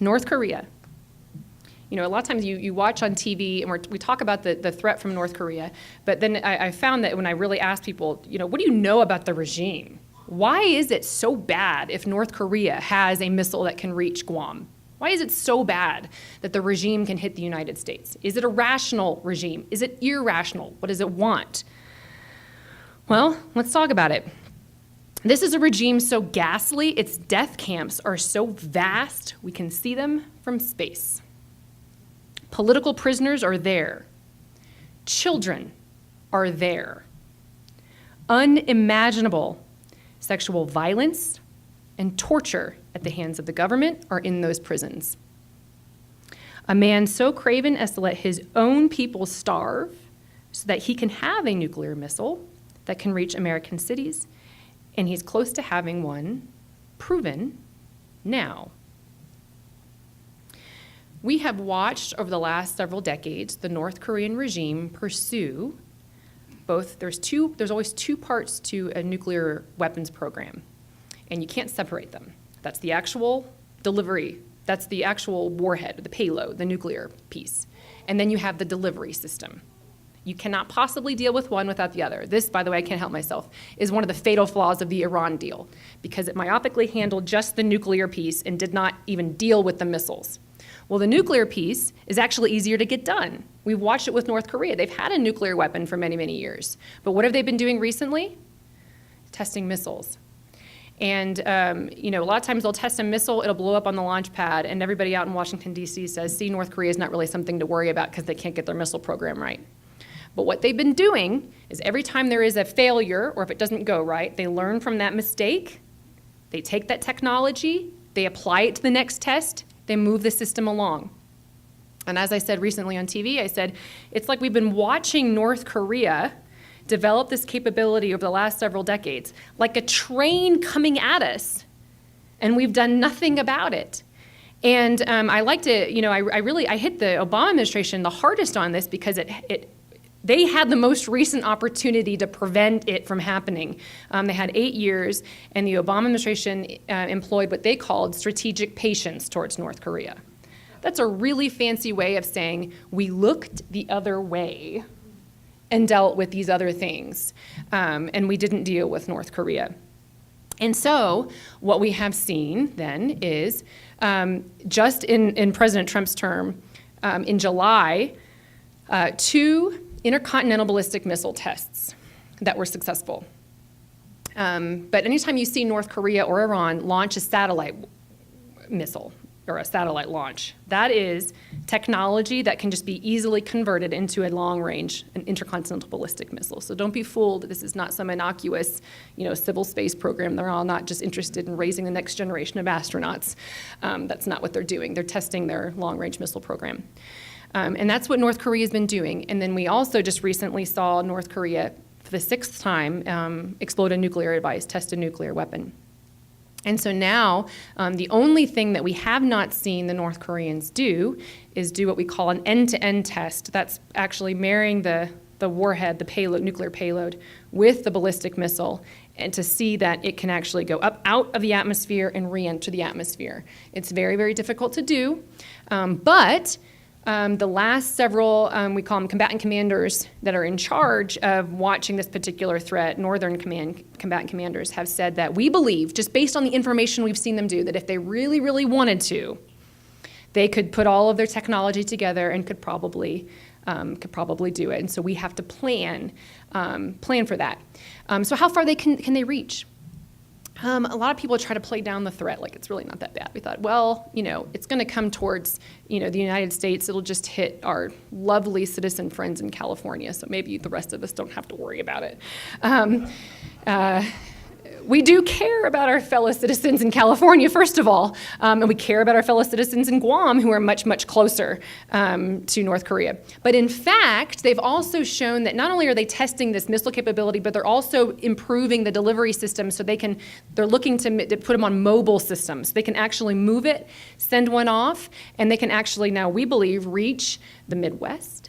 North Korea. You know, a lot of times you watch on TV and we talk about the threat from North Korea, but then I found that when I really asked people, you know, what do you know about the regime? Why is it so bad if North Korea has a missile that can reach Guam? Why is it so bad that the regime can hit the United States? Is it a rational regime? Is it irrational? What does it want? Well, let's talk about it. This is a regime so ghastly, its death camps are so vast, we can see them from space. Political prisoners are there. Children are there. Unimaginable sexual violence and torture at the hands of the government are in those prisons. A man so craven as to let his own people starve so that he can have a nuclear missile that can reach American cities, and he's close to having one proven now. We have watched over the last several decades the North Korean regime pursue both, there's always two parts to a nuclear weapons program, and you can't separate them. That's the actual delivery, that's the actual warhead, the payload, the nuclear piece. And then you have the delivery system. You cannot possibly deal with one without the other. This, by the way, I can't help myself, is one of the fatal flaws of the Iran deal, because it myopically handled just the nuclear piece and did not even deal with the missiles. Well, the nuclear piece is actually easier to get done. We've watched it with North Korea. They've had a nuclear weapon for many, many years. But what have they been doing recently? Testing missiles. And you know, a lot of times they'll test a missile, it'll blow up on the launch pad, and everybody out in Washington, D.C. says, see, North Korea is not really something to worry about because they can't get their missile program right. But what they've been doing is every time there is a failure, or if it doesn't go right, they learn from that mistake, they take that technology, they apply it to the next test, they move the system along. And as I said recently on TV, I said, it's like we've been watching North Korea develop this capability over the last several decades, like a train coming at us, and we've done nothing about it. And I like to, you know, I hit the Obama administration the hardest on this because they had the most recent opportunity to prevent it from happening. They had 8 years, and the Obama administration employed what they called strategic patience towards North Korea. That's a really fancy way of saying we looked the other way and dealt with these other things, and we didn't deal with North Korea. And so what we have seen then is just in President Trump's term, in July, 2 intercontinental ballistic missile tests that were successful. But anytime you see North Korea or Iran launch a satellite missile or a satellite launch, that is technology that can just be easily converted into a long-range, an intercontinental ballistic missile. So don't be fooled. This is not some innocuous, you know, civil space program. They're all not just interested in raising the next generation of astronauts. That's not what they're doing. They're testing their long-range missile program. And that's what North Korea has been doing. And then we also just recently saw North Korea, for the 6th time, explode a nuclear device, test a nuclear weapon. And so now, the only thing that we have not seen the North Koreans do is do what we call an end-to-end test. That's actually marrying the warhead, the payload, nuclear payload, with the ballistic missile, and to see that it can actually go out of the atmosphere and re-enter the atmosphere. It's very, very difficult to do, but the last several, we call them combatant commanders that are in charge of watching this particular threat, Northern combatant commanders, have said that we believe, just based on the information we've seen them do, that if they really, really wanted to, they could put all of their technology together and could probably do it. And so we have to plan for that. So how far can they reach? A lot of people try to play down the threat like it's really not that bad. We thought, well, you know, it's going to come towards, you know, the United States. It'll just hit our lovely citizen friends in California, so maybe the rest of us don't have to worry about it. We do care about our fellow citizens in California, first of all, and we care about our fellow citizens in Guam, who are much, much closer to North Korea. But in fact, they've also shown that not only are they testing this missile capability, but they're also improving the delivery system so they're looking to put them on mobile systems. They can actually move it, send one off, and they can actually now, we believe, reach the Midwest,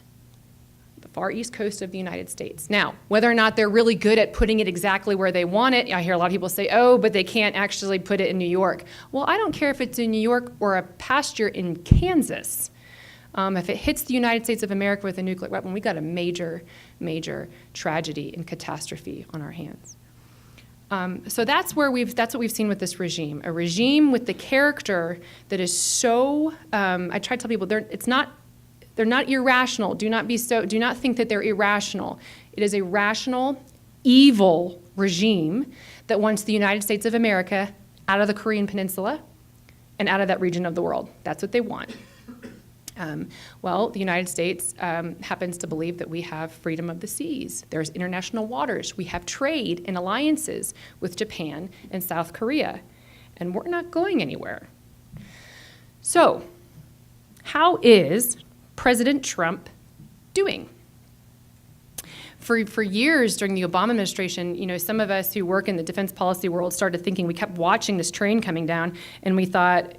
the far east coast of the United States. Now, whether or not they're really good at putting it exactly where they want it, I hear a lot of people say, oh, but they can't actually put it in New York. Well, I don't care if it's in New York or a pasture in Kansas. If it hits the United States of America with a nuclear weapon, we got a major, major tragedy and catastrophe on our hands. So that's what we've seen with this regime, a regime with the character that is so, I try to tell people, they're not irrational. Do not think that they're irrational. It is a rational, evil regime that wants the United States of America out of the Korean Peninsula and out of that region of the world. That's what they want. Well, the United States happens to believe that we have freedom of the seas. There's international waters. We have trade and alliances with Japan and South Korea, and we're not going anywhere. So, how is President Trump doing? For years during the Obama administration, some of us who work in the defense policy world started thinking, we kept watching this train coming down, and we thought,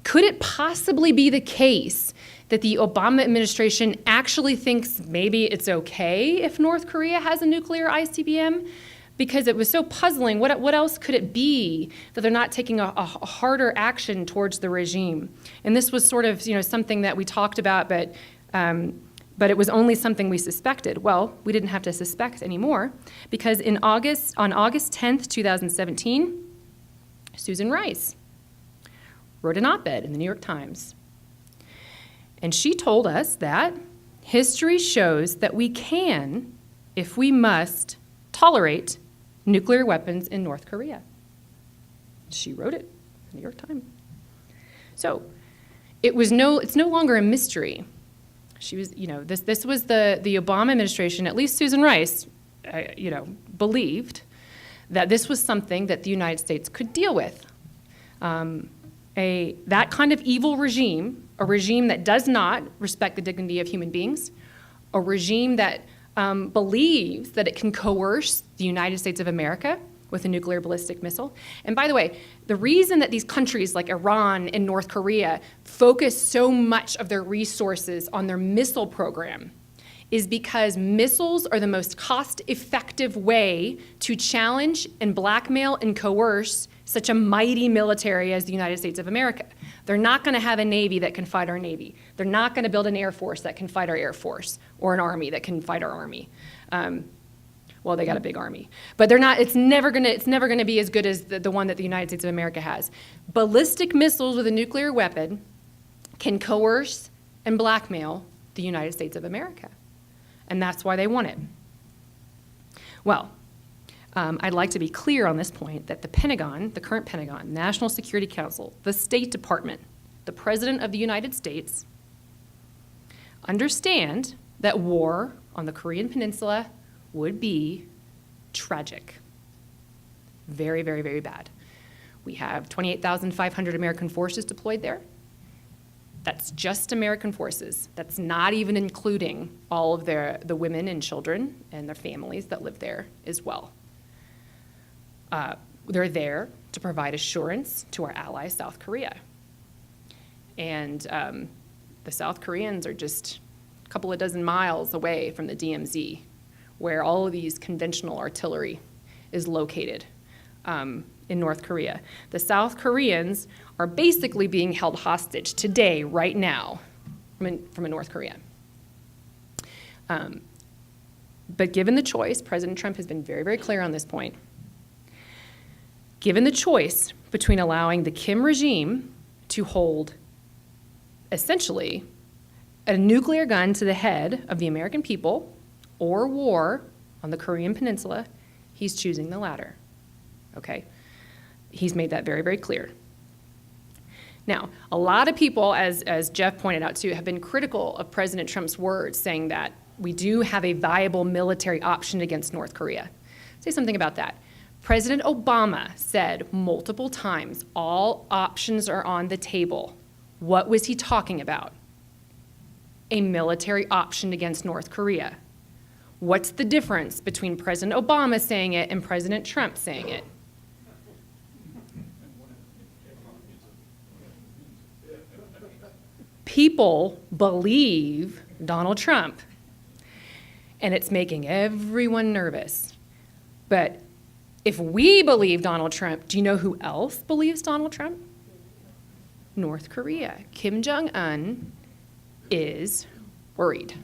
could it possibly be the case that the Obama administration actually thinks maybe it's okay if North Korea has a nuclear ICBM? Because it was so puzzling. What else could it be that they're not taking a harder action towards the regime? And this was sort of something that we talked about, but it was only something we suspected. Well, we didn't have to suspect anymore, because on August 10th, 2017, Susan Rice wrote an op-ed in the New York Times. And she told us that history shows that we can, if we must, tolerate nuclear weapons in North Korea. She wrote it in the New York Times. So it's no longer a mystery. She was, this was the Obama administration, at least Susan Rice, believed that this was something that the United States could deal with. That kind of evil regime, a regime that does not respect the dignity of human beings, a regime that believes that it can coerce the United States of America with a nuclear ballistic missile. And by the way, the reason that these countries like Iran and North Korea focus so much of their resources on their missile program is because missiles are the most cost-effective way to challenge and blackmail and coerce such a mighty military as the United States of America. They're not going to have a Navy that can fight our Navy. They're not going to build an Air Force that can fight our Air Force, or an Army that can fight our Army. Well, they got a big Army. But they're not. It's never going to be as good as the one that the United States of America has. Ballistic missiles with a nuclear weapon can coerce and blackmail the United States of America. And that's why they want it. Well, I'd like to be clear on this point that the Pentagon, the current Pentagon, National Security Council, the State Department, the President of the United States understand that war on the Korean Peninsula would be tragic. Very, very, very bad. We have 28,500 American forces deployed there. That's just American forces. That's not even including all of the women and children and their families that live there as well. They're there to provide assurance to our ally, South Korea. And the South Koreans are just a couple of dozen miles away from the DMZ, where all of these conventional artillery is located in North Korea. The South Koreans are basically being held hostage today, right now, from a North Korea. But given the choice, President Trump has been very, very clear on this point. Given the choice between allowing the Kim regime to hold, essentially, a nuclear gun to the head of the American people or war on the Korean Peninsula, he's choosing the latter, okay? He's made that very, very clear. Now, a lot of people, as Jeff pointed out too, have been critical of President Trump's words, saying that we do have a viable military option against North Korea. Say something about that. President Obama said multiple times, all options are on the table. What was he talking about? A military option against North Korea. What's the difference between President Obama saying it and President Trump saying it? People believe Donald Trump. and it's making everyone nervous. But if we believe Donald Trump, do you know who else believes Donald Trump? North Korea. Kim Jong-un is worried.